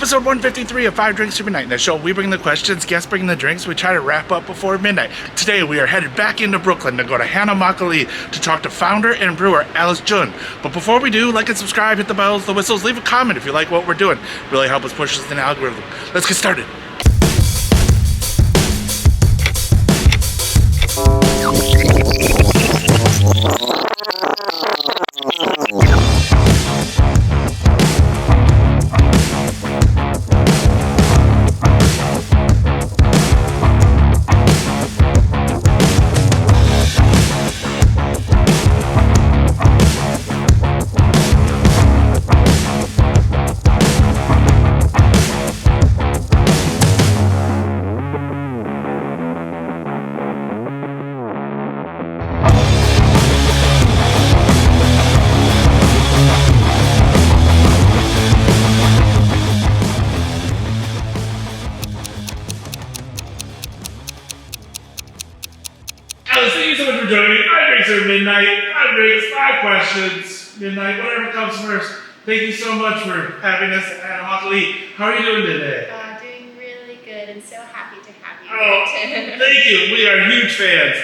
episode 153 of 5 Drinks to Midnight. In the show, we bring the questions, guests bring the drinks, we try to wrap up before midnight. Today, we are headed back into Brooklyn to go to Hana Makgeolli to talk to founder and brewer Alice Jun. But before we do, like and subscribe, hit the bells, the whistles, leave a comment if you like what we're doing. Really help us push this in the algorithm. Let's get started. Alice, thank you so much for joining me. 5 drinks at midnight. 5 drinks, 5 questions. Midnight, whatever comes first. Thank you so much for having us at Hana Makgeolli. How are you doing today? Doing really good and so happy to have you. Oh, thank you. We are huge fans.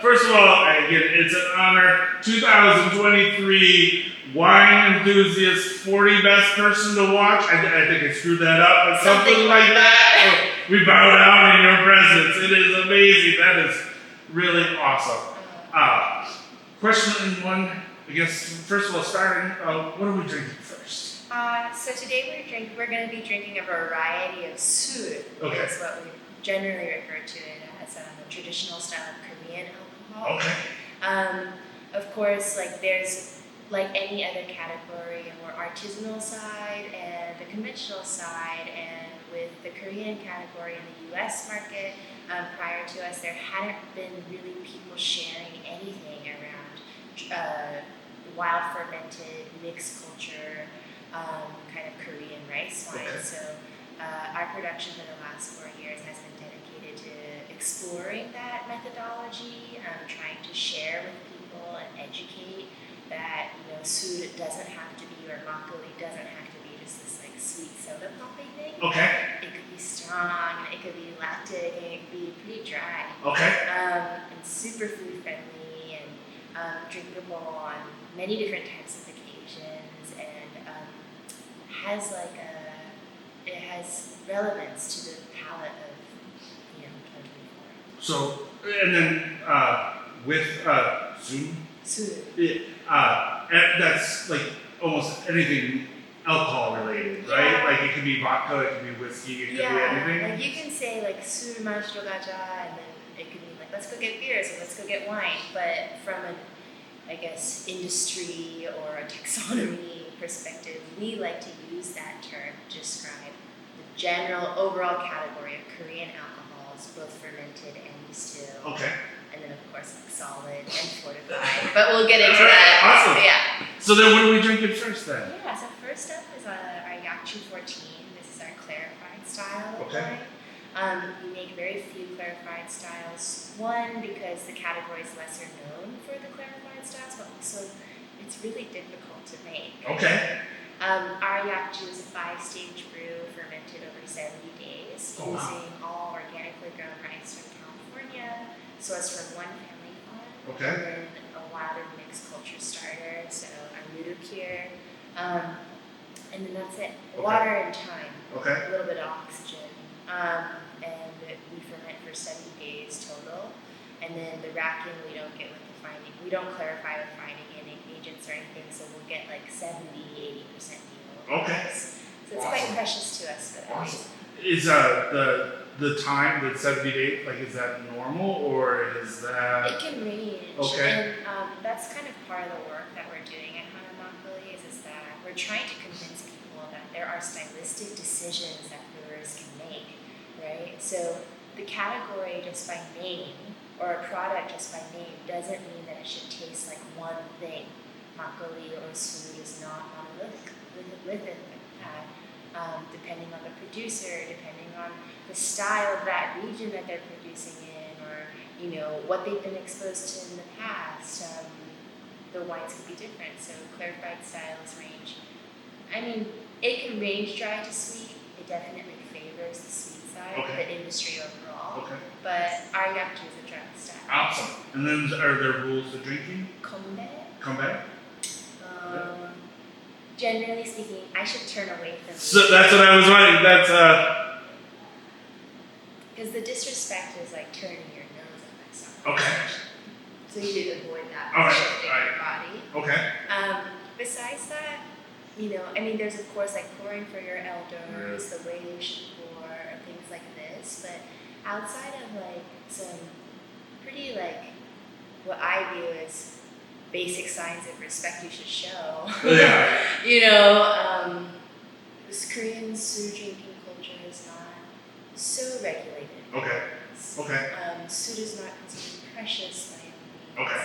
First of all, again, it's an honor. 2023 Wine Enthusiast 40 Best Person to Watch. I think I screwed that up, but something like that. We bow down in your presence. It is amazing. That is really awesome. Question one, I guess, first of all, starting, what are we drinking first? So today we're going to be drinking a variety of Sool. Okay. That's what we generally refer to it as, a traditional style of Korean alcohol. Okay. Of course, there's like any other category, a more artisanal side and a conventional side, and with the Korean category in the U.S. market, prior to us, there hadn't been really people sharing anything around wild fermented, mixed culture, kind of Korean rice wine. Okay. So our production for the last 4 years has been dedicated to exploring that methodology, trying to share with people and educate that, Sool doesn't have to be, or makgeolli doesn't have to be just this sweet soda poppy thing. Okay. It could be strong, and it could be lactic, and it could be pretty dry. Okay. And super food friendly and drinkable on many different types of occasions, and it has relevance to the palate of 2024. So, and then with Zoom, Sool. that's like almost anything alcohol related, right? Yeah. Like it could be vodka, it could be whiskey, it could be anything. Like you can say Sool mash dogaja, and then it could be let's go get beers or let's go get wine. But from an, industry or a taxonomy perspective, we like to use that term to describe the general overall category of Korean alcohols, both fermented and distilled. Okay. And then, of course, solid and fortified. But we'll get into that. Awesome. Yeah. So then what are we drinking first then? Yeah, so first up is our Yakchu 14. This is our clarified style of Okay. wine. We make very few clarified styles. One, because the category is lesser known for the clarified styles, but also it's really difficult to make. Okay. Our Yakchu is a 5-stage brew fermented over 70 days Oh, wow. using all organically grown rice from California, sourced from one family farm. Okay. And then a wilder mixed culture starter, so our nuruk here. And then that's it. Okay. Water and thyme. Okay. A little bit of oxygen. And we ferment for 70 days total. And then the racking we don't get with the fining. We don't clarify with fining agents or anything, so we'll get 70-80% deal. Okay. So it's quite precious to us. But Awesome. Is the time, the 70 days, is that normal or is that? it can range. Okay. And that's kind of part of the work that we're doing at Hana Makgeolli is that we're trying to convince people that there are stylistic decisions that brewers can make, right? So the category just by name, or a product just by name, doesn't mean that it should taste like one thing. Makgeolli or Sool is not monolithic within that. Depending on the producer, depending on the style of that region that they're producing in, or what they've been exposed to in the past, the wines could be different. So clarified styles range. It can range dry to sweet, it definitely favors the sweet side of Okay. the industry overall. Okay. But Ariyakju is a dry style. Awesome. And then are there rules to drinking? Kombe. Come back. Generally speaking, I should turn away from So that's what I was wondering. That's because the disrespect is like turning your nose at myself. okay. So you should avoid that All right, shifting all right. your body. Okay. Besides that, I mean, there's of course like pouring for your elders, the way you should pour, or things like this. But outside of like some pretty like what I view as basic signs of respect you should show. Yeah. This Korean Sool drinking culture is not so regulated. Okay. Okay. Sool is not considered precious by any means. Okay.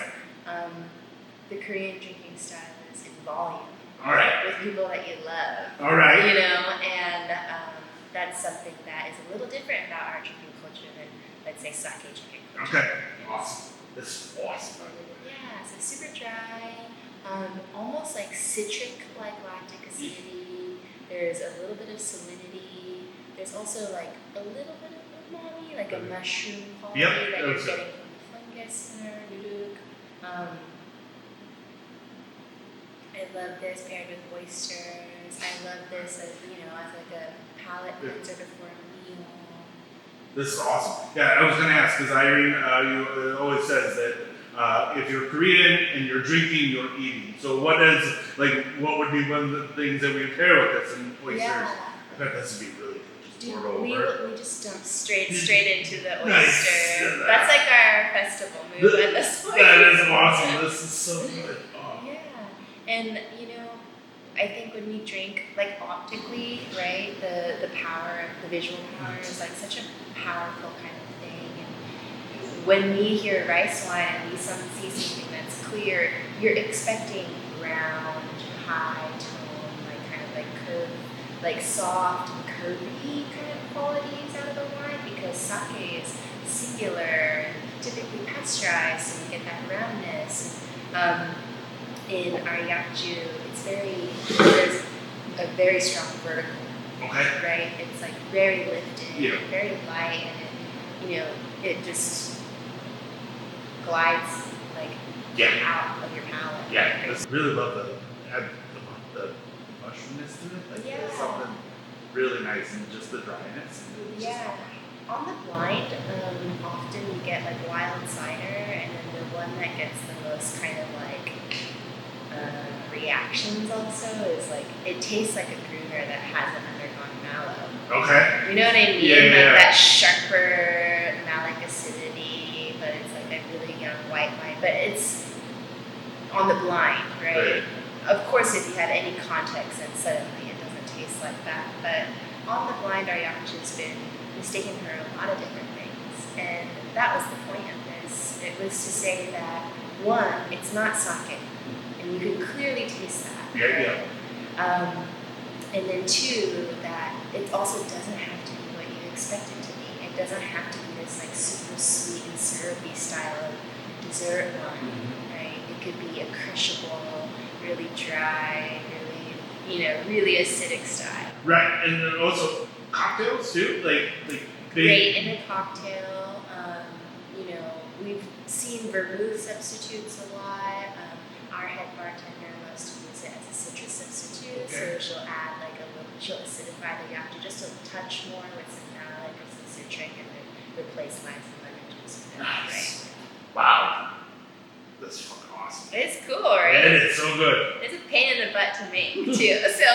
The Korean drinking style is in volume. All right. With people that you love. All right. And that's something that is a little different about our drinking culture than, let's say, sake drinking culture. Okay. Awesome. This is awesome, by the way. Yeah, so super dry, almost like citric, like lactic acidity. There's a little bit of salinity. There's also like a little bit of umami, like a mushroom quality that you're getting from the fungus in our nuruk. I love this paired with oysters. I love this as like a palate cleanser before a meal. This is awesome. Yeah, I was going to ask because Irene, you always says that if you're Korean and you're drinking, you're eating. So what would be one of the things that we pair with this and oysters? Yeah. I bet this would be really good. Just Dude, pour it over. we just dumped straight into the oyster. Nice. That's like our festival move at this point. That is awesome. This is so good. Oh. Yeah, and I think when we drink, like optically, right, the power, the visual power is like such a powerful kind of thing. And when we hear rice wine and we see something that's clear, you're expecting round, high tone, like kind of like curved, like soft and curvy kind of qualities out of the wine, because sake is singular and typically pasteurized, so you get that roundness. In Ariyakju, there's a very strong vertical. Okay. Right? It's like very lifted, Yeah. very light, and it just glides like out of your palate. Yeah. I really love the mushroominess to it. Like there's something really nice and just the dryness. Yeah. On the blind, often you get like wild cider, and then the one that gets the most kind of like reactions also is like it tastes like a brewer that hasn't undergone mallow. Okay. You know what I mean? Yeah. Like that sharper malic acidity, but it's like a really young white wine. But it's on the blind, right? Of course, if you had any context, then suddenly it doesn't taste like that. But on the blind, Ariyakju has been mistaken for a lot of different things, and that was the point of this. It was to say that one, it's not sake. And you can clearly taste that. Yeah. And then two, that it also doesn't have to be what you expect it to be. It doesn't have to be this like super sweet and syrupy style of dessert wine, right? It could be a crushable, really dry, really acidic style. Right, and then also cocktails too, like Great in a cocktail. We've seen vermouth substitutes a lot. Our head bartender loves to use it as a citrus substitute, so she'll add she'll acidify the yakju just a touch more with some malic or some citric, and then replace limes and lemon juice with it. nice. Right? Wow, that's fucking awesome. It's cool, right? It is so good. It's a pain in the butt to make too, so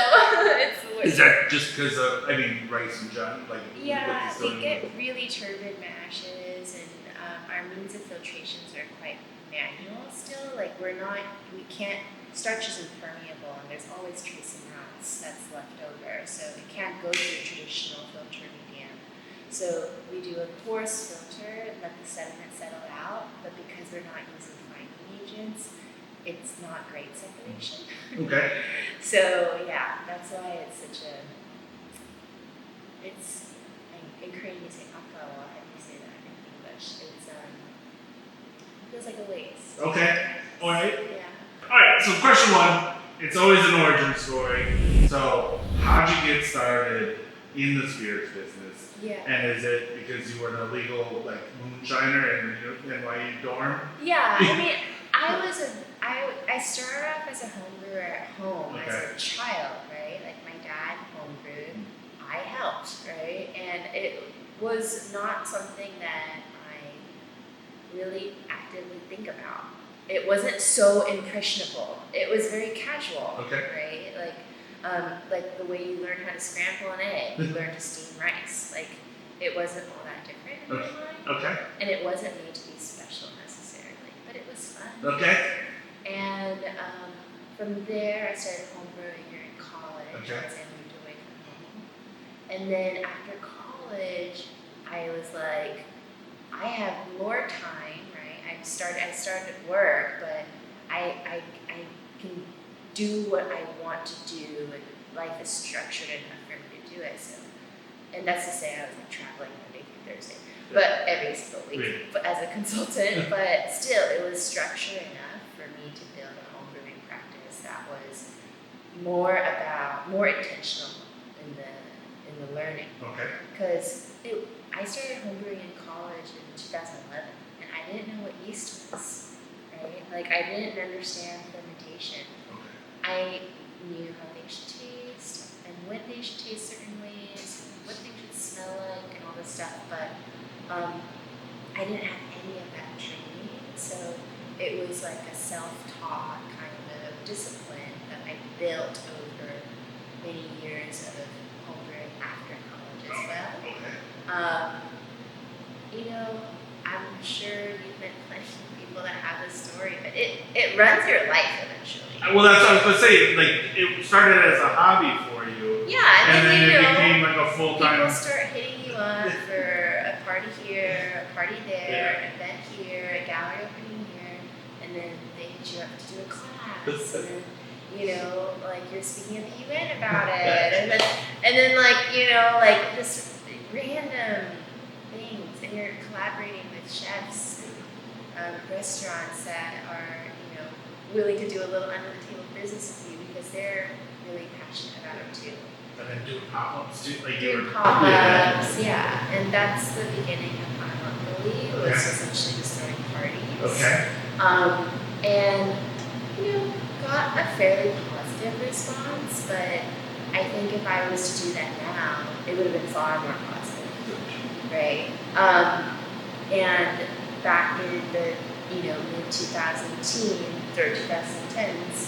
it's worth it. Is that just because of Rice and Jun? Yeah, we get really turbid mashes, and our means of filtrations are quite manual still. Like starch is impermeable, and there's always trace amounts that's left over, so it can't go through a traditional filter medium. So we do a porous filter, let the sediment settle out, but because we're not using fining agents, it's not great separation. Okay. So yeah, that's why it's such a. In Korean you say akawa, and you say that in English. It feels like a waste. Okay. All right. Yeah. All right. So question one, it's always an origin story. So how'd you get started? in the spirits business? Yeah. And is it because you were an illegal like moonshiner in the NYU dorm? Yeah, I mean, I started off as a home brewer at home as a child, right? Like my dad homebrewed, I helped, right? And it was not something that I really actively think about. It wasn't so impressionable. It was very casual, right? Like the way you learn how to scramble an egg, you learn to steam rice. Like it wasn't all that different in my mind. And it wasn't made to be special necessarily, but it was fun. And from there, I started homebrewing here in college as I moved away from home. And then after college, I was like, I have more time, right? I started work, but I can do what I want to do, and life is structured enough for me to do it. So, and that's to say, I was like traveling Monday through Thursday, but every single week, but as a consultant. But still, it was structured enough for me to build a home brewing practice that was more intentional in the learning. Because I started homebrewing in college in 2011, and I didn't know what yeast was, right? Like I didn't understand fermentation. I knew how things should taste, and when they should taste certain ways, and what things should smell like, and all this stuff, but I didn't have any of that training, so it was like a self-taught kind of discipline that I built over many years of homebrewing after college as well. You know, I'm sure you've met plenty of people that have this story, but it runs your life eventually. Well, that's what I was going to say. Like, it started as a hobby for you. Yeah, and then it became like a full-time. People start hitting you up for a party here, a party there, an event here, a gallery opening here, and then they hit you up to do a class, and then, you know, like you're speaking at the UN about it, and then like, you know, like this random things, and you're collaborating with chefs and restaurants that are, you know, willing to do a little under the table business with you because they're really passionate about it too. And then doing pop-ups too, like doing pop-ups, and that's the beginning of Hana Makgeolli. Was essentially just throwing parties. And you know, got a fairly positive response, but I think if I was to do that now, it would have been far more positive, right? And back in the mid 2010s or 2010s,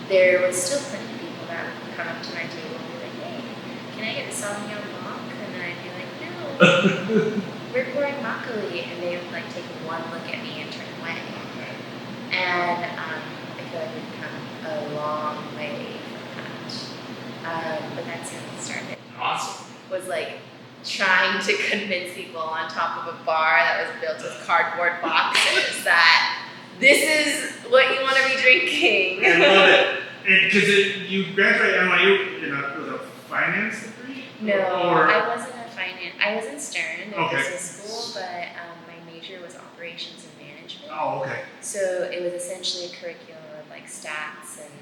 there was still plenty of people that would come up to my table and be like, "Hey, can I get a Sauvignon Blanc?" And then I'd be like, "No, we're pouring makgeolli," and they would like take one look at me and turn away. And I feel like we've come a long way from that. But that's how it started. Awesome. Was like trying to convince people on top of a bar that was built with cardboard boxes that this is what you want to be drinking. I love it. Because you graduated NYU with a finance degree? No, I wasn't a finance. I was in Stern, in business school, but my major was operations and management. Oh, okay. So it was essentially a curriculum of like stats and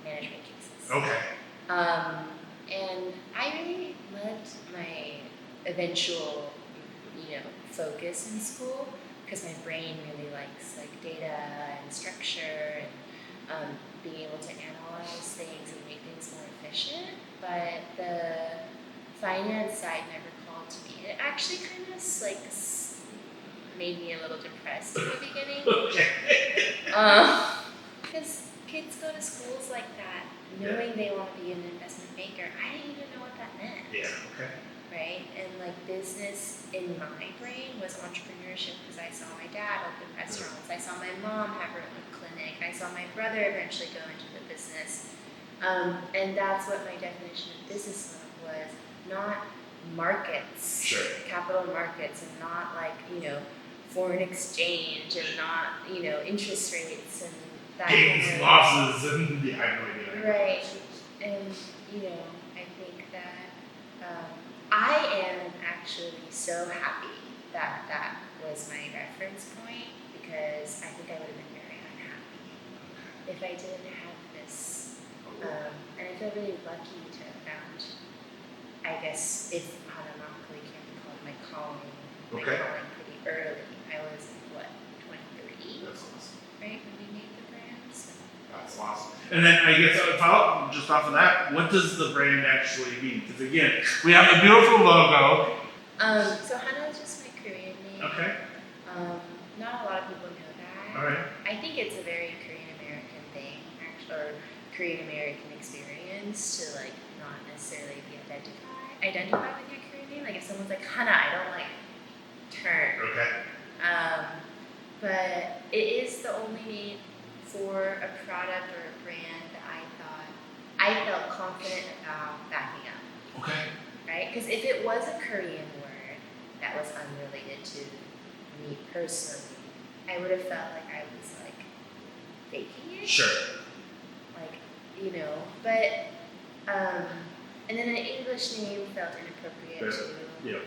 management cases. Okay. And I really loved my eventual, focus in school because my brain really likes like data and structure and being able to analyze things and make things more efficient. But the finance side never called to me. It actually kind of like made me a little depressed in the beginning. Because kids go to schools like that knowing they want to be an investment banker. I didn't even know what that meant. Yeah, okay. Right? And like business in my brain was entrepreneurship because I saw my dad open restaurants. I saw my mom have her own clinic. I saw my brother eventually go into the business. And that's what my definition of business was. Not markets, capital markets, and not like, foreign exchange and not, interest rates and that gains, losses, and I have no idea. Right. And, I think that I am actually so happy that that was my reference point because I think I would have been very unhappy if I didn't have this And I feel really lucky to have found, I guess, if Hana Makgeolli can be called my calling pretty early. I was, what, 23? That's awesome. Right, when we made the brand. So. That's awesome. And then I guess I would follow just off of that, what does the brand actually mean? Because again, we have a beautiful logo. So Hana is just my Korean name. Okay. Not a lot of people know that. All right. I think it's a very Korean American thing, actually, or Korean American experience to like not necessarily be identify with your Korean name. Like if someone's like Hana, I don't like turn. Okay. But it is the only name for a product or a brand that I felt confident about backing up. Okay. Right? Because if it was a Korean word that was unrelated to me personally, I would have felt like I was like faking it. Sure. Like, but and then an English name felt inappropriate too. Yeah.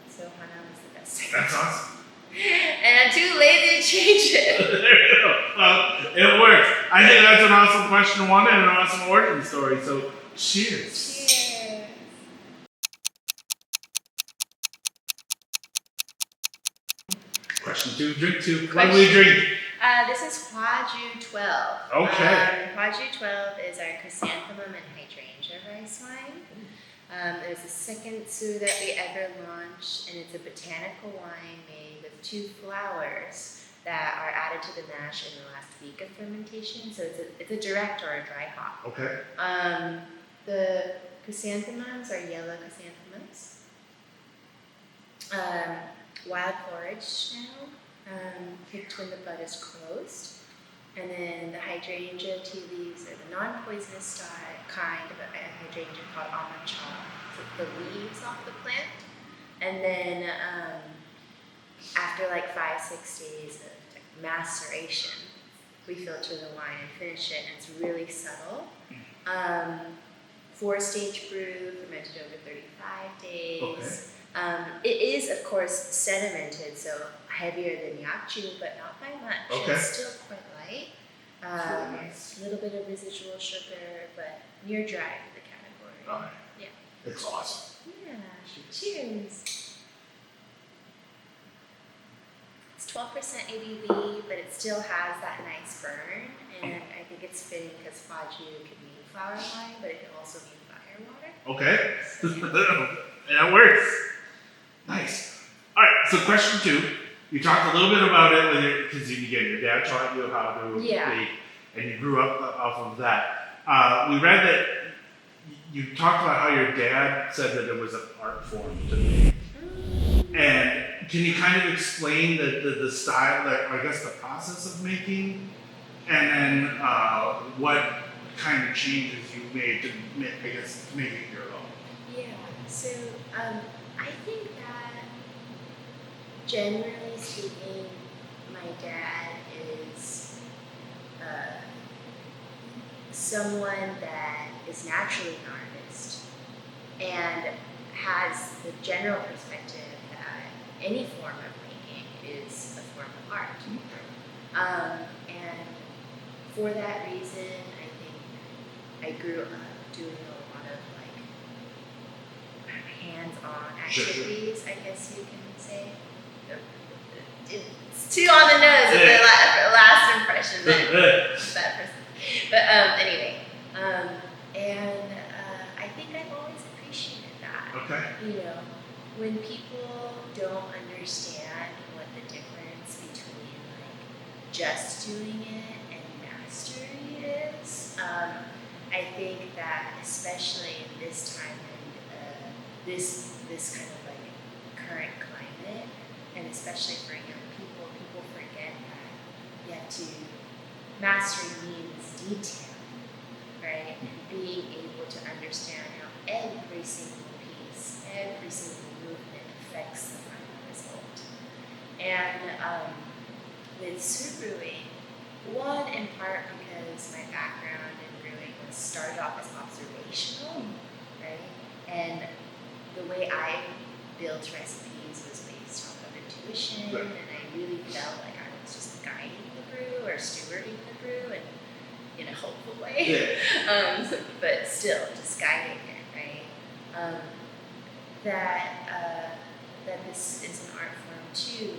So Hana was the best. That's awesome. And I'm too lazy to change it. There you go. Well, it works. I think that's an awesome question one and an awesome origin story. So, cheers. Cheers. Question 2, drink 2. What do we drink? This is Hwaju 12. Okay. Hwaju 12 is our chrysanthemum and hydrangea rice wine. It was the second Sool that we ever launched, and it's a botanical wine made with 2 flowers that are added to the mash in the last week of fermentation. So it's a direct or a dry hop. Okay. The chrysanthemums are yellow chrysanthemums. Wild forage now, picked when the bud is closed. And then the hydrangea tea leaves are the non-poisonous kind of a hydrangea called almond cha. So the leaves off the plant. And then after like 5-6 days of maceration, we filter the wine and finish it, and it's really subtle. 4-stage brew, fermented over 35 days. Okay. It is, of course, sedimented, so heavier than jeongtongju, but not by much. Okay. It's still quite light. Really nice. A little bit of residual sugar, but near dry for the category. All right. Yeah. It's awesome. Yeah. Cheers. It's 12% ABV, but it still has that nice burn, and I think it's fitting because Hwaju can mean flower wine, but it can also mean firewater. Okay. So, yeah. That works. Nice. All right. So, question 2. You talked a little bit about it because your dad taught you how to make, and you grew up off of that. We read that you talked about how your dad said that it was an art form to make. And can you kind of explain the style, I guess the process of making, and then what kind of changes you made to make it your own? Yeah, so I think that generally speaking, my dad is someone that is naturally an artist and has the general perspective that any form of making is a form of art. And for that reason, I think I grew up doing a lot of hands-on activities, I guess you can say. It's too on the nose with the last impression that person. But anyway, and I think I've always appreciated that. Okay. When people don't understand what the difference between just doing it and mastery is, I think that especially in this time and this kind of current climate, and especially for young people forget that you have to mastery means detail, right? And being able to understand how every single piece, every single movement affects the final result. And with Sool Brewing, one in part because my background in brewing was started off as observational, right? And the way I built recipes was based off of intuition, and I really felt like I was just guiding the brew or stewarding the brew, and in a hopeful way. Yeah. But still, just guiding it, right? That this is an art form too.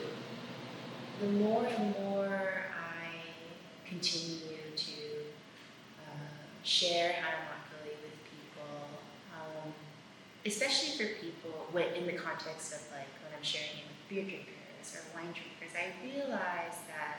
The more and more I continue to share Hana Makgeolli with people, especially for people in the context of like when I'm sharing it with beer drinkers or wine drinkers, I realize that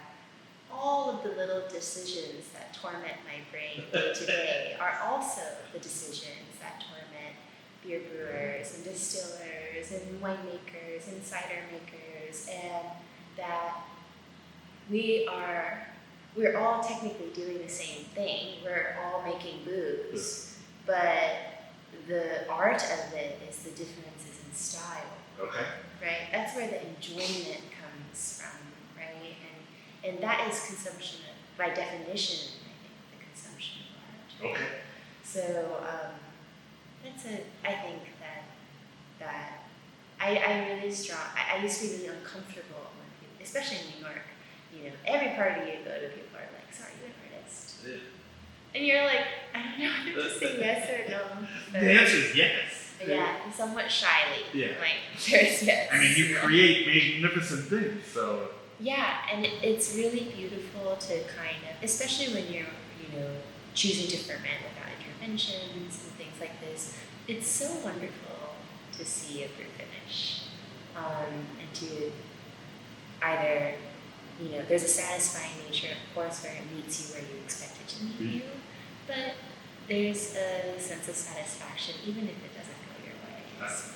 all of the little decisions that torment my brain day to day are also the decisions that torment beer brewers and distillers and winemakers and cider makers, and that we're all technically doing the same thing. We're all making booze, but the art of it is the differences in style. Okay. Right? That's where the enjoyment comes from, right? And that is consumption by definition, I think, the consumption of art. Okay. So I think that I'm really strong. I used to be really uncomfortable when people, especially in New York, every party you go to, people are like, so are you an artist? Yeah. And you're like, I don't know, I have to say yes or no. But the answer is yes. Yeah, somewhat shyly. Yeah. Like, there's yes. I mean, you create magnificent things, so. Yeah, and it's really beautiful to kind of, especially when you're, choosing to ferment without interventions and things like this. It's so wonderful to see a brew finish, and to either, there's a satisfying nature, of course, where it meets you where you expect it to meet you, but there's a sense of satisfaction even if it doesn't go your way. That's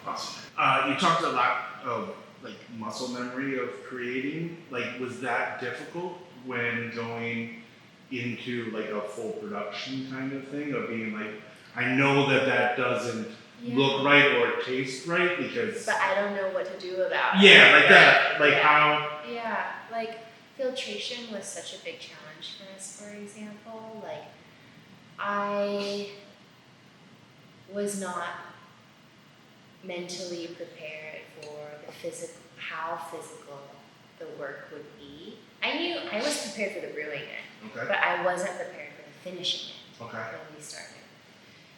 awesome. You talked a lot of like muscle memory of creating. Like, was that difficult when going into like a full production kind of thing of being like, I know that doesn't look right or taste right because. But I don't know what to do about it. Yeah, like that. Like how. Yeah, like filtration was such a big challenge for us, for example. Like, I was not mentally prepared for how physical the work would be. I knew I was prepared for the brewing it, but I wasn't prepared for the finishing it when we started.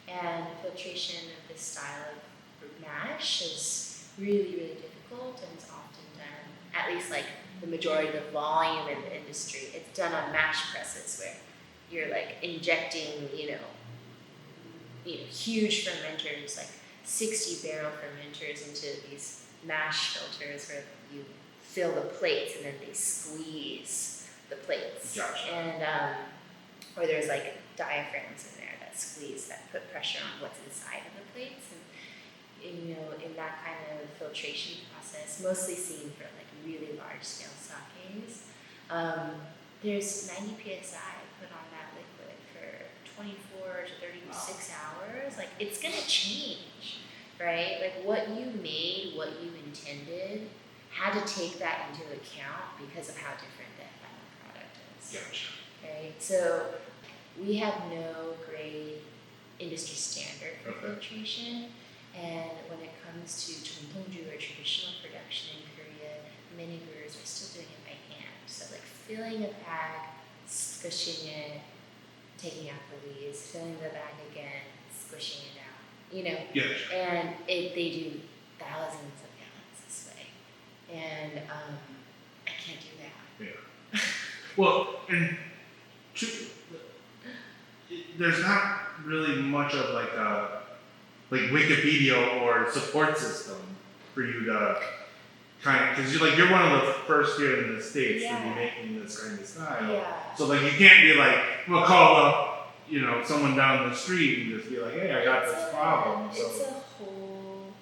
And filtration of this style of mash is really, really difficult, and it's often done, at least like the majority of the volume in the industry, it's done on mash presses where you're like injecting, huge fermenters, like 60 barrel fermenters into these mash filters where you fill the plates and then they squeeze the plates. Gotcha. And or there's like diaphragms in there that squeeze, that put pressure on what's inside of the plates. And in that kind of filtration process, mostly seen for like really large scale sakes, there's 90 psi put on that liquid for 24 to 36 hours. Like, it's gonna change, right? Like, what you made, what you intended, had to take that into account because of how different the final product is. Gotcha. Right? So we have no great industry standard for filtration, and when it comes to jeongtongju or traditional production in Korea, many brewers are still doing it by hand. So like filling a bag, squishing it, taking out the leaves, filling the bag again, squishing it out. Gotcha. And they do thousands of gallons this way, and I can't do that. Yeah. Well, and there's not really much of like a Wikipedia or support system for you to kind of, because you're one of the first here in the States to be making this kind of style. Yeah. So like you can't be like, we'll call up someone down the street and just be like, hey, I got this problem. So it's a whole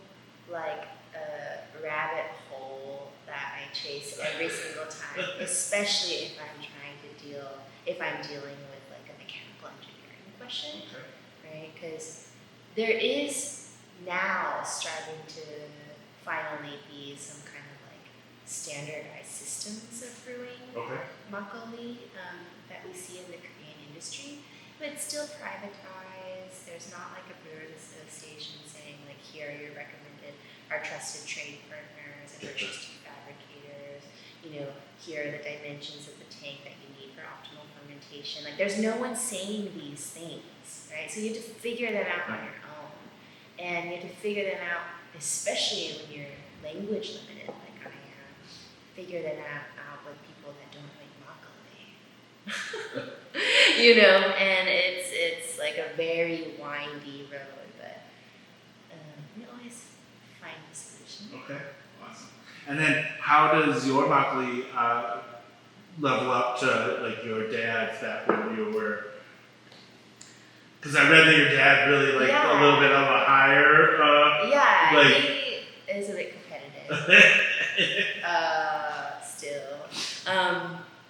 rabbit hole that I chase every single time, especially if I'm dealing with like a mechanical engineering question, right? Because there is now starting to finally be some kind of like standardized systems of brewing makgeolli that we see in the Korean industry, but it's still privatized. There's not like a brewers association saying like, here are your recommended, our trusted trade partners and our trusted fabricators. here are the dimensions of the tank that you need for optimal fermentation. Like, there's no one saying these things, right? So you have to figure them out on your own. And you have to figure them out, especially when you're language limited, like I am. Figure them out with people that don't make makgeolli. And it's like a very windy road, but we always find a solution. Okay, awesome. And then how does your makgeolli level up to like your dad's back when you were? Because I read that your dad really a little bit of a higher. He is a bit competitive. Still,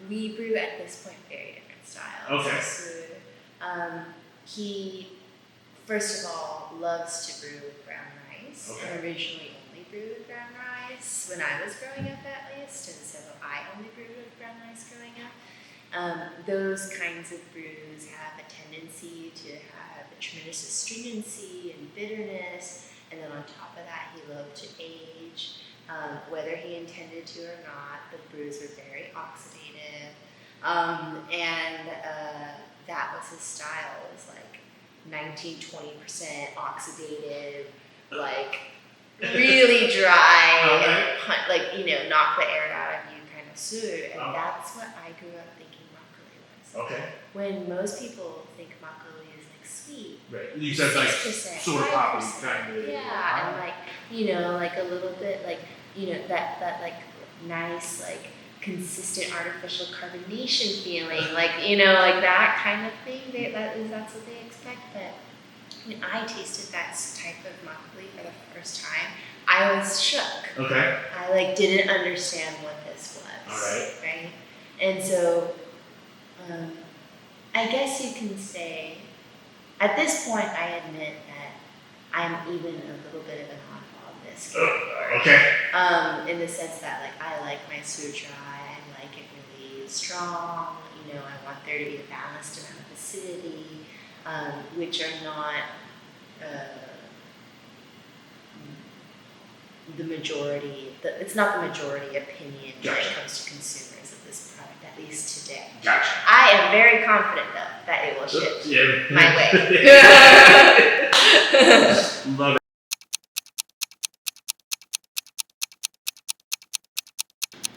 we brew at this point very different styles. Okay. So, he first of all loves to brew with brown rice. Okay. And originally only brewed with brown rice when I was growing up, at least, and so I only brewed with brown rice growing up. Those kinds of brews have a tendency to have a tremendous astringency and bitterness, and then on top of that, he loved to age. Whether he intended to or not, the brews were very oxidative, and that was his style. It was like 19-20% oxidative, like really dry, and knock the air out of you kind of sour. And that's what I grew up thinking makgeolli was. Okay. When most people think makgeolli is like sweet. Right. You said like 6%, sort of poppy 5%. kind of. Yeah, and like a little bit that like nice consistent artificial carbonation feeling, like that kind of thing. That's what they expect. But when I tasted that type of makgeolli for the first time, I was shook. Okay. I didn't understand what this was. All right. Right. And so, I guess you can say, at this point, I admit that I'm even a little bit of an oddball in this category. Okay. In the sense that I like my sour dry, I like it really strong. I want there to be a balanced amount of acidity, which are not the majority. It's not the majority opinion when it comes to consumers of this product, at least today. Gotcha. I am very confident, though, that it will shift my way. Love it.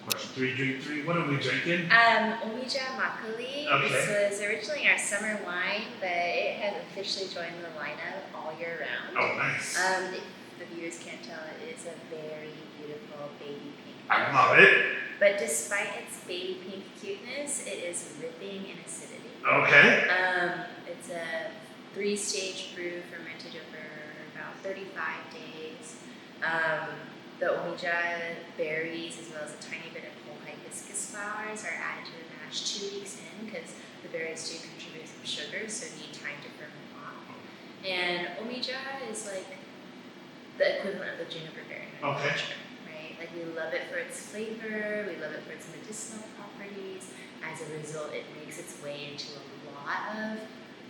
Question 3, drink 3. What are we drinking? Omija Makgeolli. Okay. This was originally our summer wine, but it has officially joined the lineup all year round. Oh, nice. If the viewers can't tell, it is a very beautiful baby pink. I love it. But despite its baby pink cuteness, it is ripping in acidity. Okay. It's a 3-stage brew fermented over about 35 days. The omija berries, as well as a tiny bit of whole hibiscus flowers, are added to the mash 2 weeks in because the berries do contribute some sugar, so need time to ferment off. And omija is like the equivalent of the juniper berry manufacturer, right? We love it for its flavor, we love it for its medicinal properties. As a result, it makes its way into a lot of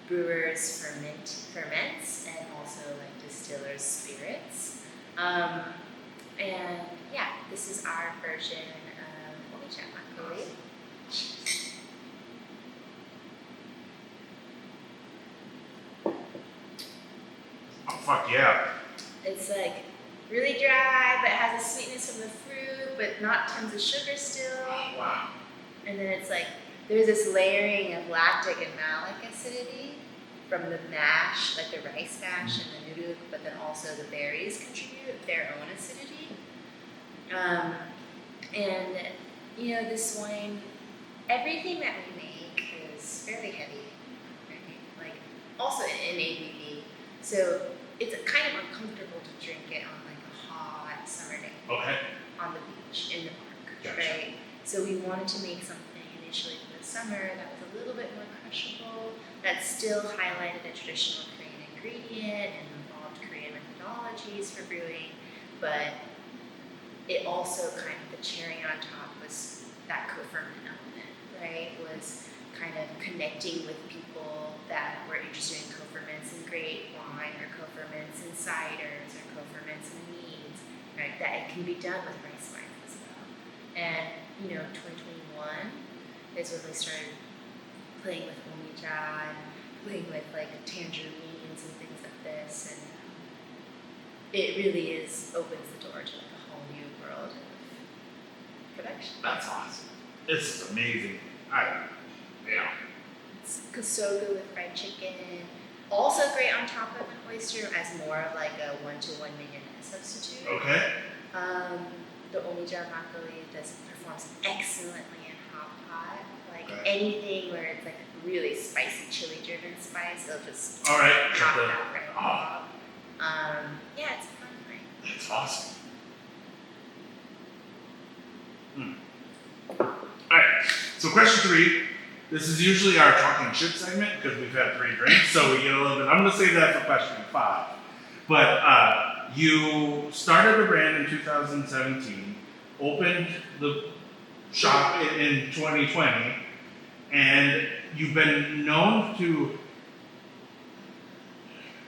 brewers' ferments and also distillers' spirits. And yeah, this is our version of omija makgeolli. Oh, fuck yeah. It's really dry, but has a sweetness from the fruit, but not tons of sugar still. Oh, wow. And then it's there's this layering of lactic and malic acidity from the mash, the rice mash and the nuruk, but then also the berries contribute their own acidity. And this wine, everything that we make is fairly heavy, right? Also in ABV. So it's kind of uncomfortable to drink it on a hot summer day. Okay. On the beach, in the park, Gotcha. right? So we wanted to make something initially for the summer that was a little bit more crushable, that still highlighted a traditional Korean ingredient and involved Korean methodologies for brewing, but it also the cherry on top was that co-ferment element, right? Was kind of connecting with people that were interested in co-ferments in grape wine, or co-ferments in ciders, or co-ferments in meads, right? That it can be done with rice wines as well. And 2021 is when we started playing with omija and playing with like tangerines and things like this, and it really opens the door to like a whole new world of production. That's awesome. This is amazing. It's so good with fried chicken. Also great on top of an oyster as more of like a 1-to-1 mayonnaise substitute. Okay. The omija makgeolli performs excellently in hot pot. Like Okay. anything where it's like really spicy chili-driven spice, it'll just All right. pop out right off. Yeah, it's a fun thing. That's awesome. Alright, so question 3. This is usually our talking shit segment because we've had 3 drinks, so we get a little bit. I'm going to save that for question 5. But you started a brand in 2017, opened the shop in 2020, and you've been known to,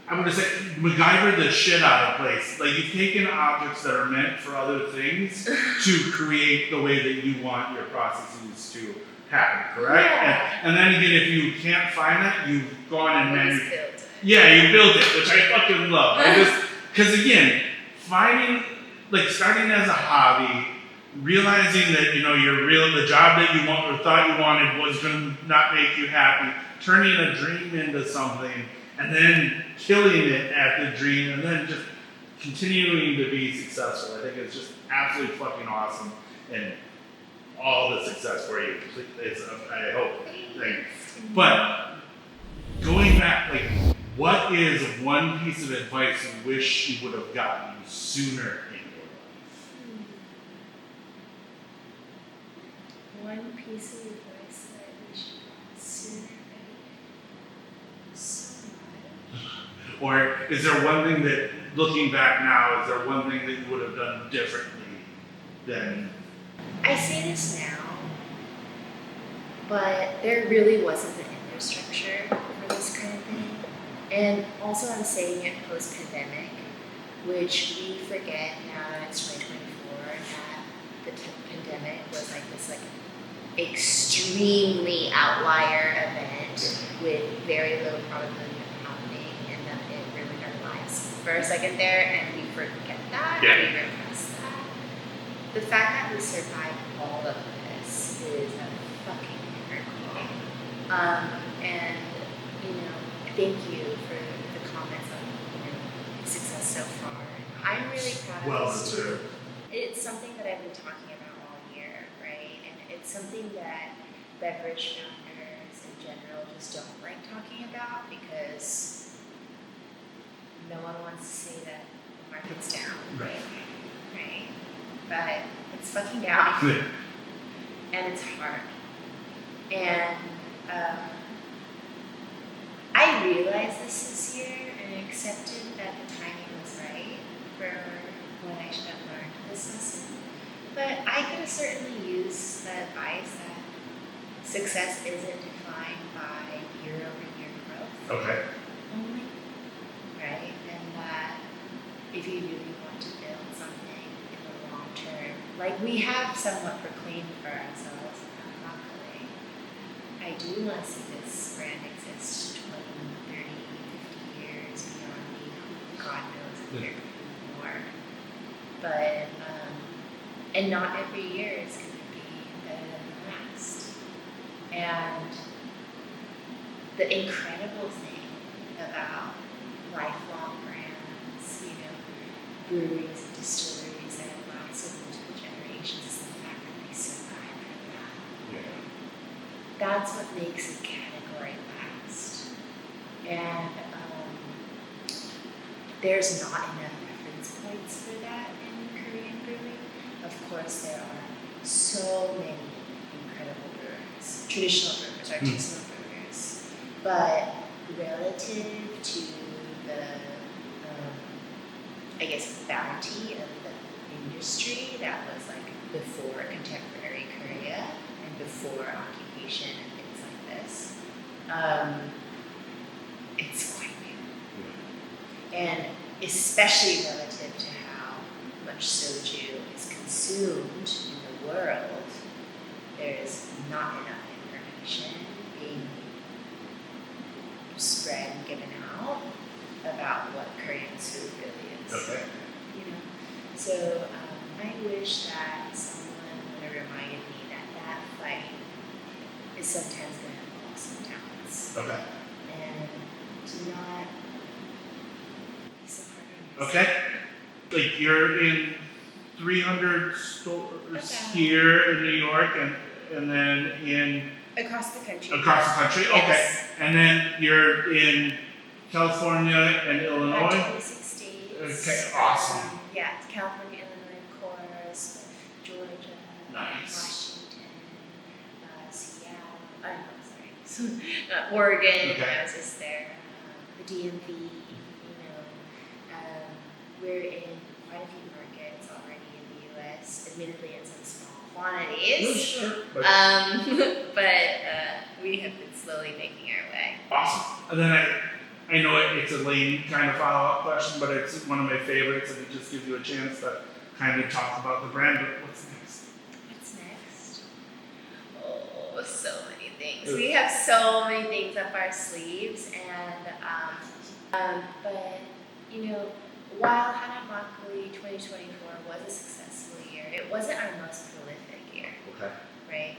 I'm going to say, MacGyver the shit out of place. Like, you've taken objects that are meant for other things to create the way that you want your processes to happen, correct? Yeah. And then again, if you can't find that, you've gone and We just built it. Yeah, you built it, which I fucking love. Because again, starting as a hobby, realizing that, the job that you want or thought you wanted was going to not make you happy, turning a dream into something, and then killing it at the dream, and then just continuing to be successful. I think it's just absolutely fucking awesome, and all the success for you. I hope. But going back, what is one piece of advice you wish you would have gotten sooner in your life? One piece of advice that I wish I got sooner. So much. Or is there one thing that, looking back now, is there one thing that you would have done differently than? I say this now, but there really wasn't the infrastructure for this kind of thing. And also I'm saying it post-pandemic, which we forget now that it's 2024, that the pandemic was this extremely outlier event with very low probability of happening, and that it ruined our lives for a second there, and we forget that, Yeah. we repress that. The fact that we survived all of this is a fucking miracle. And thank you for the comments on success so far. I'm really proud of this too. It's something that I've been talking about all year, right? And it's something that beverage founders in general just don't like talking about because no one wants to say that the market's down, right? But it's fucking down, and it's hard. And I realized this year and accepted that the timing was right for when I should have learned this lesson. But I could have certainly used the advice that success isn't defined by year-over-year growth. Okay. Only, right? And that if you really want to build something in the long term, like we have somewhat proclaimed for ourselves in Hana Makgeolli, I do want to see this brand exist 20, 30, 50 years beyond me. God knows if there could be more. But, and not every year is going to be better than the last. And the incredible thing about lifelong brands, breweries and distilleries that have lasted multiple generations is the fact that they survive from that. Yeah. That's what makes a category last. And there's not enough reference points for that in Korean brewing. Of course, there are so many incredible brewers, traditional brewers, artisanal brewers, but relative to the, bounty of the industry that was before contemporary Korea and before occupation and things like this, it's quite new. And especially relative to how much soju is consumed in the world, there's not enough information being spread and given out about what Korean soup really is. Okay. You know, so I wish that someone would have reminded me that fight is sometimes going to involve some talents. Okay. And to not be so hard on yourself. Okay. Like you're in 300 stores Okay. here in New York, and then in Across the country. across the country. Yes. Okay. And then you're in California and Illinois. 26 states. Okay. Awesome. Yeah, California, Illinois, of course, Georgia, Nice. Washington, Seattle. Oh, no, sorry. Oregon. Okay. I was just there. The DMV. You know, we're in quite a few markets already in the U.S. Admittedly, in some small quantities. Sure. But we have been slowly making our way. Awesome. And then I know it's a lame kind of follow-up question, but it's one of my favorites, and it just gives you a chance to kind of talk about the brand. But what's next? What's next? Oh, so many things. We have so many things up our sleeves, and but you know, while Hana Makgeolli 2024 was a successful year, it wasn't our most prolific year. Okay. Right?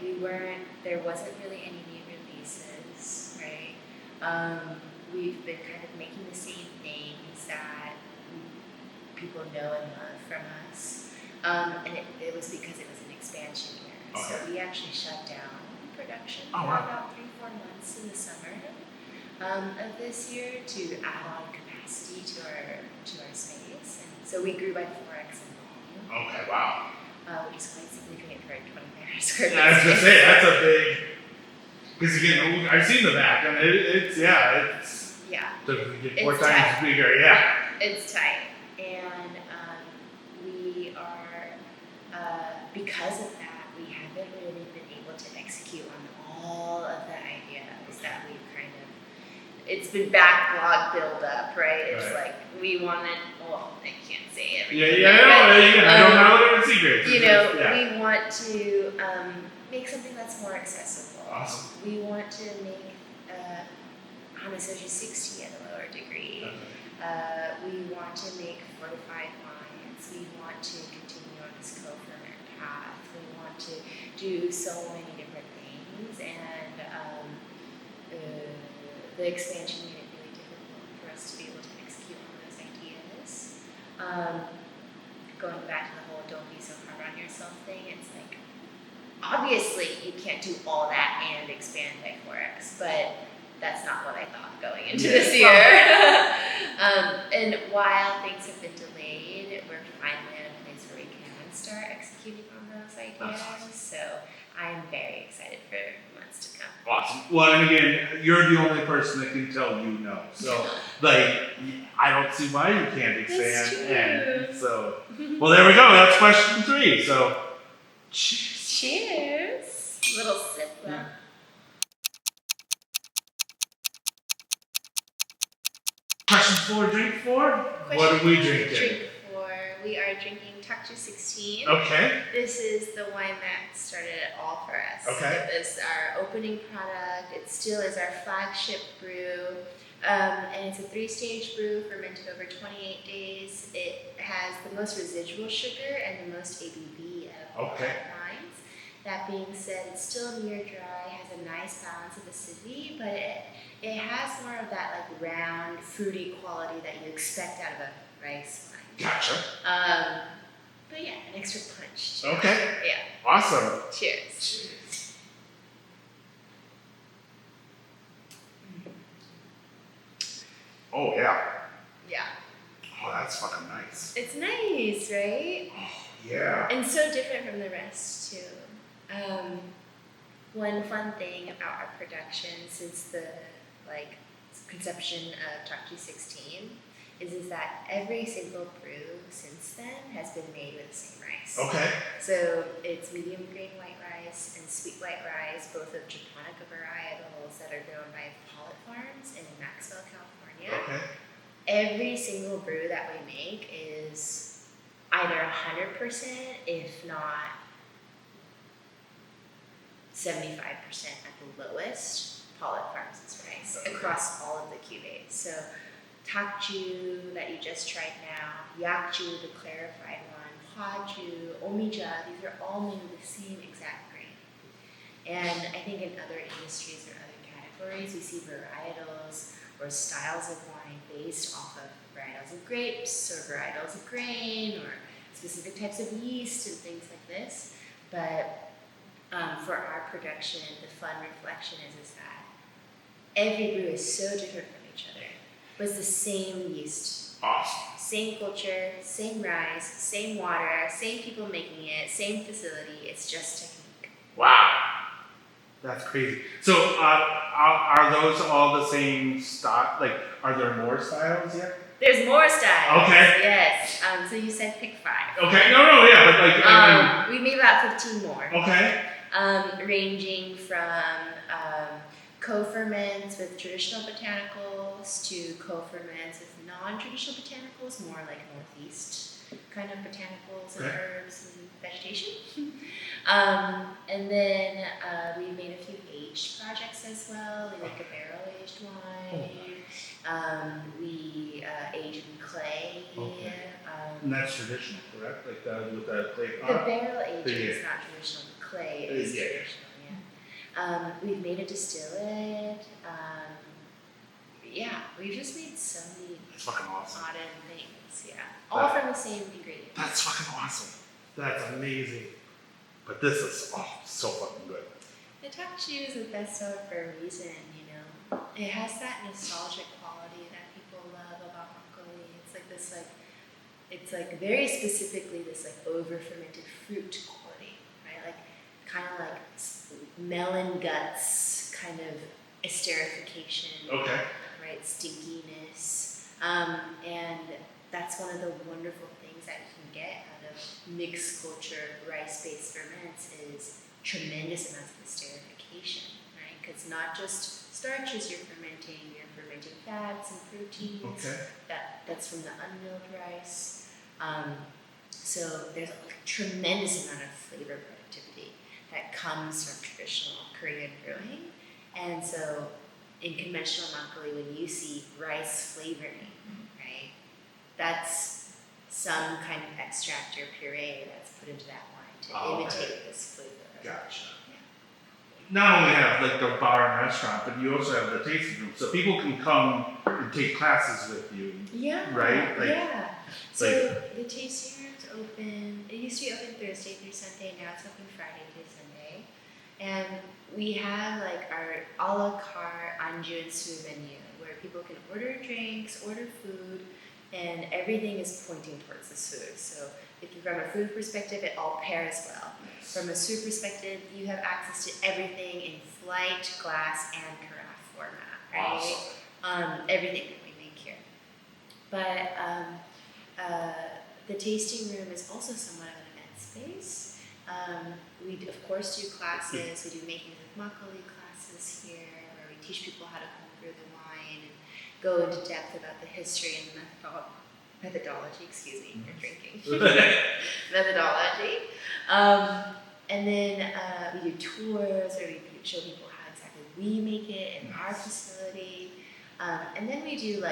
There wasn't really any new releases, right? We've been kind of making the same things that people know and love from us. And it was because it was an expansion year. Okay. So we actually shut down production Oh, for wow. about 3-4 months in the summer of this year to add on capacity to our space. And so we grew by 4x in volume. Okay. Wow. Which is quite significant for a 25 square feet. Yeah, I was gonna say that's a big. Because again, I've seen the back, and it's Yeah. to get It's 4 times tight. bigger. Yeah. It's tight, and we are because of that, we haven't really been able to execute on all of the ideas that we've kind of. It's been backlog build up, right? It's Right. like we wanted. Well, I can't say everything. I don't know the secrets. You know, Yeah. we want to make something that's more accessible. Awesome. We want to make Hana 60 at a lower degree. Okay. We want to make fortified wines. We want to continue on this co-ferment path. We want to do so many different things, and the expansion made it really difficult for us to be able to execute on those ideas. Going back to the whole "don't be so hard on yourself" thing, it's like obviously you can't do all that and expand by 4x, but that's not what I thought going into this year. And while things have been delayed, we're finally at a place where we can start executing on those ideas. So I'm very excited for months to come. Awesome. Well, and again, you're the only person that can tell you no. So, like, I don't see why you can't expand. That's true. And so, well, there we go. That's question 3. So, Cheers. Little sip though. Yeah. Question 4, drink 4. What are we drinking? Drink 4. We are drinking jeongtongju 16. Okay. This is the wine that started it all for us. Okay. It was our opening product. It still is our flagship brew. And it's a 3-stage brew fermented over 28 days. It has the most residual sugar and the most ABV of all Okay. wines. That being said, it's still near dry, has a nice balance of acidity, but it has more of that like round, fruity quality that you expect out of a rice wine. Gotcha. But yeah, an extra punch. Okay. Yeah. Awesome. Cheers. Oh, yeah. Yeah. Oh, that's fucking nice. It's nice, right? Oh, yeah. And so different from the rest too. One fun thing about our production since the conception of jeongtongju 16 is that every single brew since then has been made with the same rice. Okay. So it's medium grain white rice and sweet white rice, both of japonica varietals that are grown by Pollitt Farms in Maxwell, California. Okay. Every single brew that we make is either 100%, if not 75% at the lowest, Pollock Farms' rice across all of the cuvées. So takju that you just tried now, yakju, the clarified one, hwaju, omija, these are all made with the same exact grain. And I think in other industries or other categories, we see varietals or styles of wine based off of varietals of grapes or varietals of grain or specific types of yeast and things like this. But for our production, the fun reflection is that every brew is so different from each other, but it's the same yeast. Awesome. Same culture, same rice, same water, same people making it, same facility, it's just technique. Wow. That's crazy. So are those all the same style? Like, are there more styles yet? There's more styles. Okay. Yes. So you said pick 5. Okay. No, yeah, but like. We made about 15 more. Okay. Ranging from co-ferments with traditional botanicals to co-ferments with non-traditional botanicals, more like Northeast kind of botanicals and herbs and vegetation. And then we made a few aged projects as well. We make a barrel-aged wine. We age in clay. Okay. And that's traditional, correct? Like with the clay pot? The barrel aging is not traditional. Clay is traditional, yeah. We've made a distillate. We've just made so many That's fucking awesome. odd things, yeah. All from the same ingredients. That's fucking awesome. That's amazing. But this is so fucking good. The takju is the best seller for a reason, you know. It has that nostalgic quality that people love about makgeolli. It's like very specifically this like over fermented fruit quality, right? Like kind of like melon guts, kind of esterification, Okay. right? Stinkiness, and that's one of the wonderful things that you can get out of mixed culture rice-based ferments is tremendous amounts of esterification, right? Because not just starches you're fermenting fats and proteins. Okay. That's from the unmilled rice. So there's a tremendous amount of flavor productivity that comes from traditional Korean brewing. And so in conventional makgeolli, when you see rice flavoring, right, that's some kind of extract or puree that's put into that wine to imitate this flavor. Gotcha. Not only have like the bar and restaurant, but you also have the tasting room, so people can come and take classes with you. Yeah. Right. Like, yeah. So the tasting room's open. It used to be open Thursday through Sunday. Now it's open Friday through Sunday, and we have like our a la carte anju and Sool menu where people can order drinks, order food, and everything is pointing towards the food. So if you from a food perspective, it all pairs well. From a soup perspective, you have access to everything in flight, glass, and carafe format, right? Awesome. Everything that we make here. But the tasting room is also somewhat of an event space. We of course do classes. We do making with makgeolli classes here, where we teach people how to home brew the wine and go into depth about the history and the methodology. Excuse me, for drinking. Methodology. And then we do tours where we show people how exactly we make it in our facility. And then we do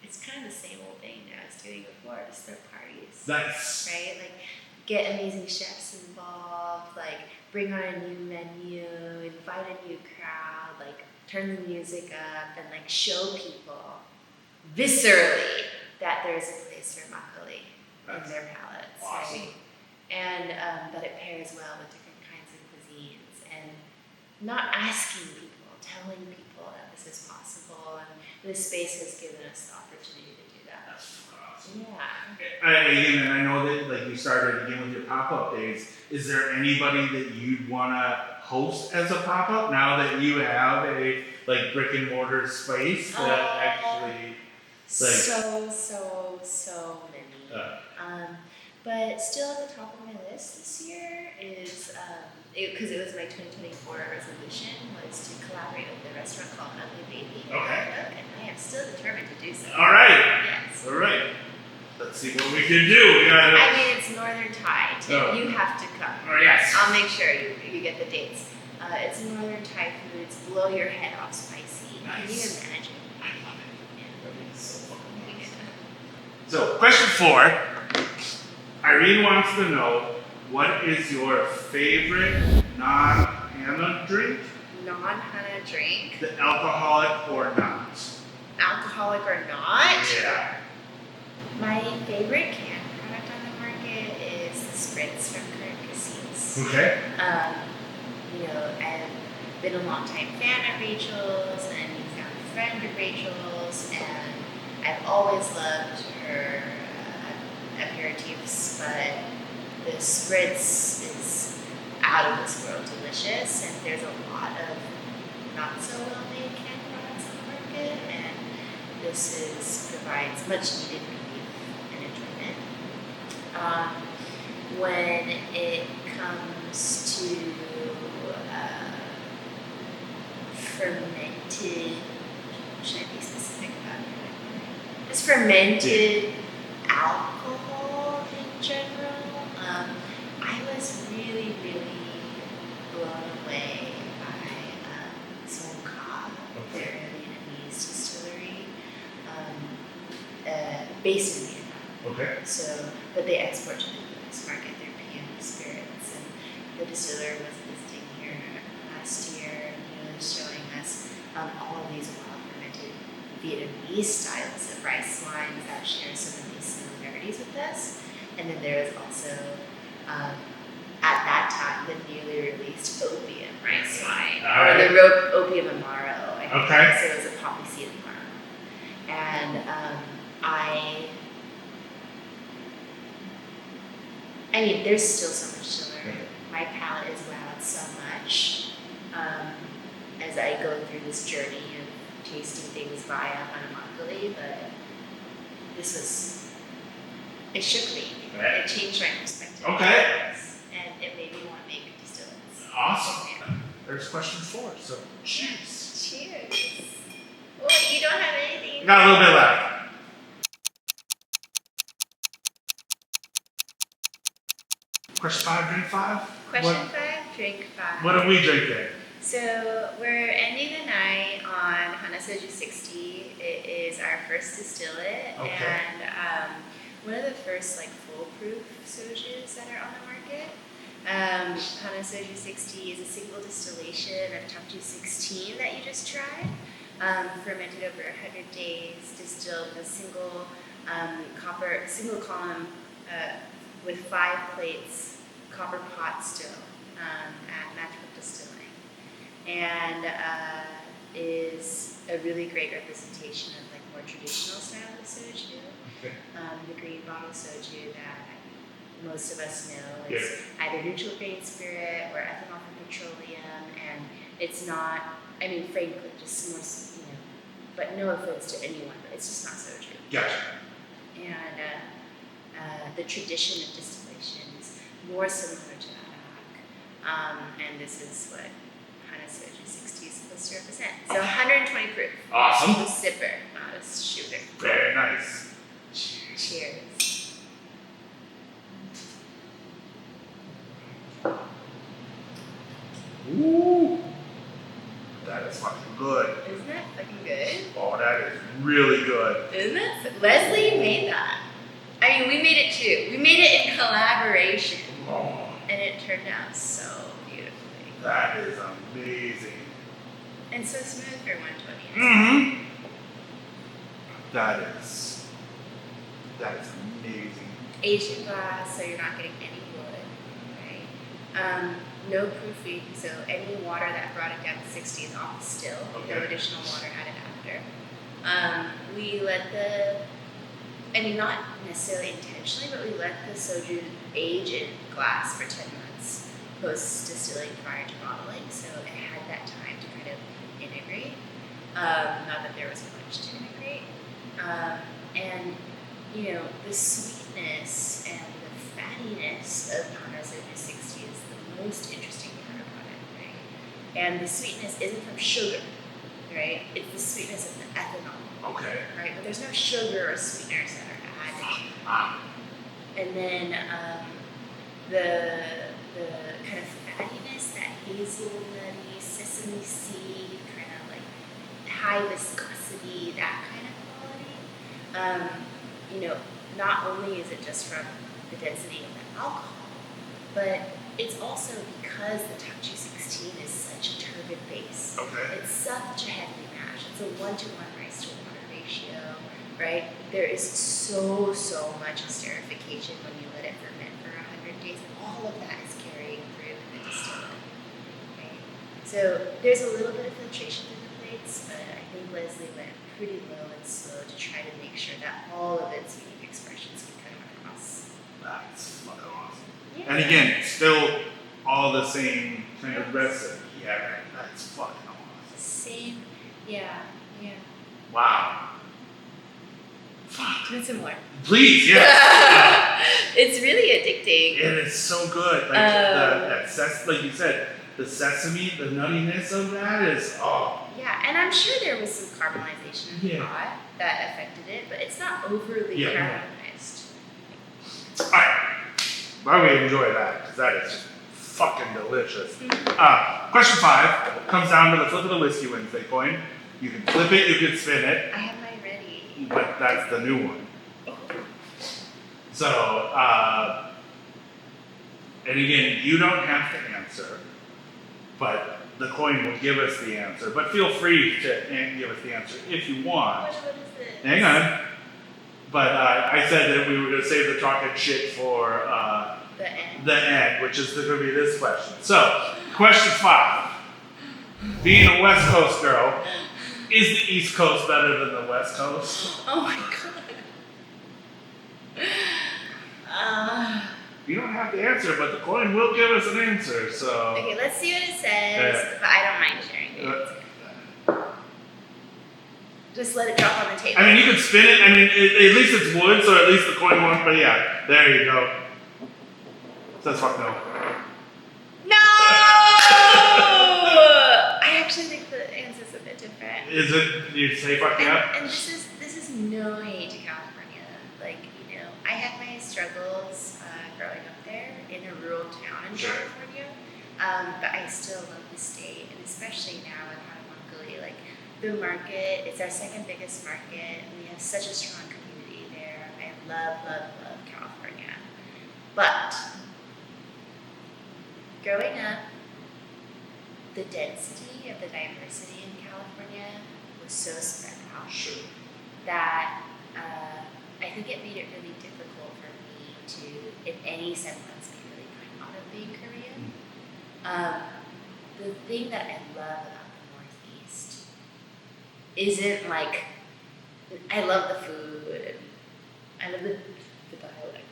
it's kind of the same old thing that I was doing before, just throw parties. Nice. Right? Get amazing chefs involved, bring on a new menu, invite a new crowd, turn the music up, and show people viscerally that there's a place for makgeolli in their palates. Awesome. Right? And that it pairs well with different kinds of cuisines, and not asking people, telling people that this is possible, and this space has given us the opportunity to do that. That's awesome. Yeah. And I know that you started again with your pop-up days. Is there anybody that you'd want to host as a pop-up now that you have a brick and mortar space that actually so many. But still at the top of my list this year is, because it was my 2024 resolution, was to collaborate with a restaurant called Ugly Baby. Okay. And I am still determined to do so. All right. Yes. All right. Let's see what we can do. I mean, it's Northern Tide. Oh. You have to come. Oh, yes. I'll make sure you get the dates. It's a northern Thai food. It's blow your head off spicy. Nice. Can you imagine? I love it. Yeah. That makes so fucking nice. So, question 4. Irene wants to know, what is your favorite non-Hana drink? Non-Hana drink? The alcoholic or not? Alcoholic or not? Yeah. My favorite canned product on the market is the spritz from Cassis. Okay. I've been a long time fan of Rachel's and found a friend of Rachel's, and I've always loved her aperitifs, but the spritz is out of this world delicious, and there's a lot of not so well made canned products on the market, and this provides much needed relief and enjoyment. When it comes to fermented, should I be specific about it? Just fermented alcohol in general. I was really, really blown away by Sool, their Vietnamese distillery, based in Vietnam. Okay. So, but they export to the US market their PM spirits, and the distiller was visiting here last year, and he was showing us all of these wild fermented Vietnamese styles of rice wines that share some of these similarities with us. And then there is also, at that time, the newly released opium rice wine, or the opium amaro. I think. Okay. So it was a poppy seed amaro, and I mean, there's still so much to learn. My palate is wowed so much as I go through this journey of tasting things via Hana Makgeolli, but it shook me. Right. It changed my perspective. Okay. And it made me want to make distillates. Awesome. Yeah. There's question 4, so cheers. Cheers. Oh, you don't have anything? Got a little bit left. Question 5, drink 5? Question 5, drink 5. What are we drinking? So we're ending the night on Hana Soju 60. It is our first distillate, Okay. and one of the first foolproof sojus that are on the market. Hana Soju 60 is a single distillation of Jeongtongju 16 that you just tried, fermented over 100 days, distilled in a single column with 5 plates, copper pot still at Matchbook Distilling. And is a really great representation of more traditional style of soju. Okay. The green bottle soju that most of us know is either neutral grain spirit or ethanol from petroleum, and it's not. I mean, frankly, just more, but no offense to anyone, but it's just not soju. Gotcha. And the tradition of distillation is more similar to that, and this is what Hana Soju 60 is supposed to represent. So 120 proof. Awesome. A sipper, not a shooter. Very nice. Cheers. Ooh. That is fucking good. Isn't that fucking good? Oh, that is really good. Isn't it? Leslie made that. I mean, we made it too. We made it in collaboration. Oh, And it turned out so beautifully. that is amazing. And so smooth for 120. Mm-hmm. That is amazing. Aged in glass, so you're not getting any wood, right? No proofing, so any water that brought it down to 60 is off the still. Okay. No additional water added after. We let not necessarily intentionally, but we let the soju age in glass for 10 months post distilling prior to bottling, so it had that time to kind of integrate. Not that there was much to integrate. And the sweetness and the fattiness of Hana Soju 60 is the most interesting part about it, right? And the sweetness isn't from sugar, right? It's the sweetness of the ethanol, Okay. right? But there's no sugar or sweeteners that are added. And then the kind of fattiness that hazelnutty, sesame seed, kind of like high viscosity, that kind of quality. Not only is it just from the density of the alcohol, but it's also because the Tongju 16 is such a turbid base. Okay. It's such a heavy mash. It's a 1-to-1 rice to water ratio, right? There is so much esterification when you let it ferment for 100 days, and all of that is carrying through in the distillate. Right? So there's a little bit of filtration through the plates, but I think Leslie went pretty low and slow to try to make sure that all of its unique expressions can come across. That's fucking awesome. Yeah. And again, still all the same kind of recipe. Yeah, that's fucking awesome. Same, yeah. Wow. Fuck. Do some more. Please, yes. It's really addicting. It is so good. Like you said, the sesame, the nuttiness of that is Yeah, and I'm sure there was some caramelization in the Yeah. pot that affected it, but it's not overly caramelized. Alright. Why we enjoy that? Because that is just fucking delicious. Question 5 comes down to the flip of the whiskey Wednesday coin. You can flip it, you can spin it, I have mine ready. but that's the new one. So, and again, you don't have to answer, but the coin will give us the answer. But feel free to give us the answer if you want. What is this? Hang on. But I said that we were going to save the talk and shit for The end. which is going to be this question. So, question 5. Being a West Coast girl, is the East Coast better than the West Coast? Oh my god. You don't have to answer, but the coin will give us an answer. So. Okay, let's see what it says, but I don't mind sharing the answer. Just let it drop on the table. I mean, you can spin it. I mean, at least it's wood, so at least the coin won't. But yeah, there you go. Says fuck no. No! I actually think the answer's a bit different. Is it? You say fuck yeah? And this is no hate to California. Like, I had my struggles growing up there in a rural town in California, but I still love the state, and especially now in Hana Makgeolli, like the market. It's our second biggest market, and we have such a strong community there. I love California, but growing up, the density of the diversity in California was so spread out that I think it made it really difficult for me to, in any semblance, be really proud of being Korean. The thing that I love about the Northeast isn't like, I love the food, I love the dialect.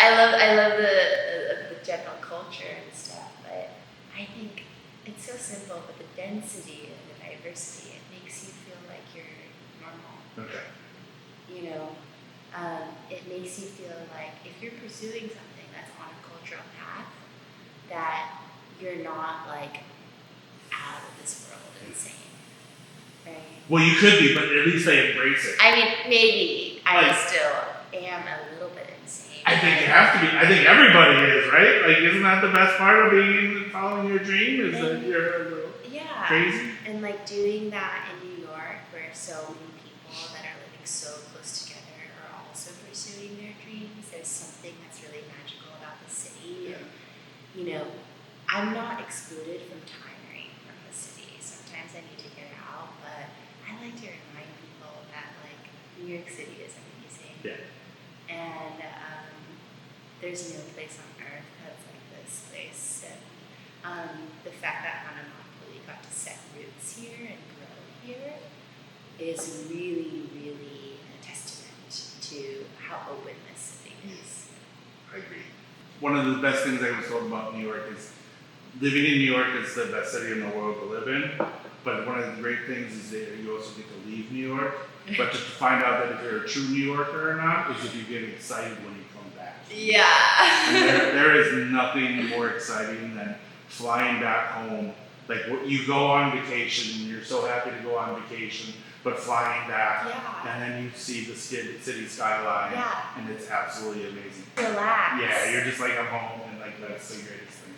I love the general culture and stuff, but I think it's so simple, but the density and the diversity, it makes you feel like you're normal. Okay. It makes you feel like if you're pursuing something that's on a cultural path, that you're not like out of this world insane, right? Well, you could be, but at least they embrace it. I mean, maybe I still am a little bit insane. I think you have to be. I think everybody is, right? Like, isn't that the best part of being following your dream? Is that you're a little crazy? And like doing that in New York, where so many people that are living so close together are also pursuing their dreams. There's something that's really magical about the city. Yeah. And, I'm not excluded from tiring from the city. Sometimes I need to get out, but I like to remind people that like New York City is amazing. Yeah. And there's no place on earth that's like this place. And the fact that Hana Makgeolli got to set roots here and grow here is really, really a testament to how open this city is. I agree. One of the best things I was told about New York is living in New York is the best city in the world to live in. But one of the great things is that you also get to leave New York. But to find out that if you're a true New Yorker or not is if you get excited when you come back. Yeah. And there is nothing more exciting than flying back home. Like you go on vacation and you're so happy to go on vacation, but flying back and then you see the city skyline and it's absolutely amazing. Relax. Yeah, you're just like, I'm home, and like that's the greatest thing.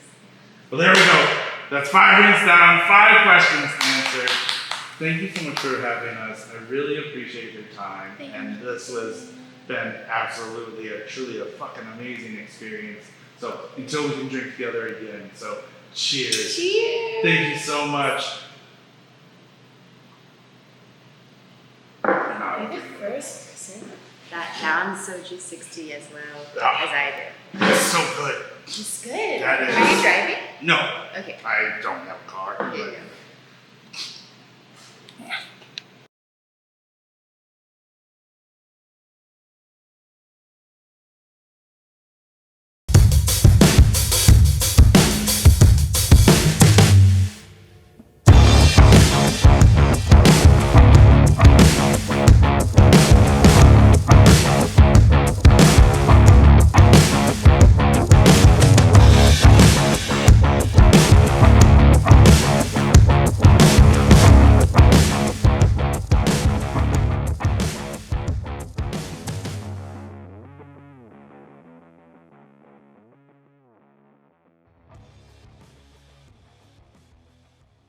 Well, there we go. That's 5 minutes down, 5 questions answered. Thank you so much for having us. I really appreciate your time. And this was been absolutely truly a fucking amazing experience. So until we can drink together again. So cheers. Cheers. Thank you so much. You're the first person that found Soju 60 as well as I did. It's so good. It's good. That is. Are you driving? No. Okay. I don't have a car. Here you go.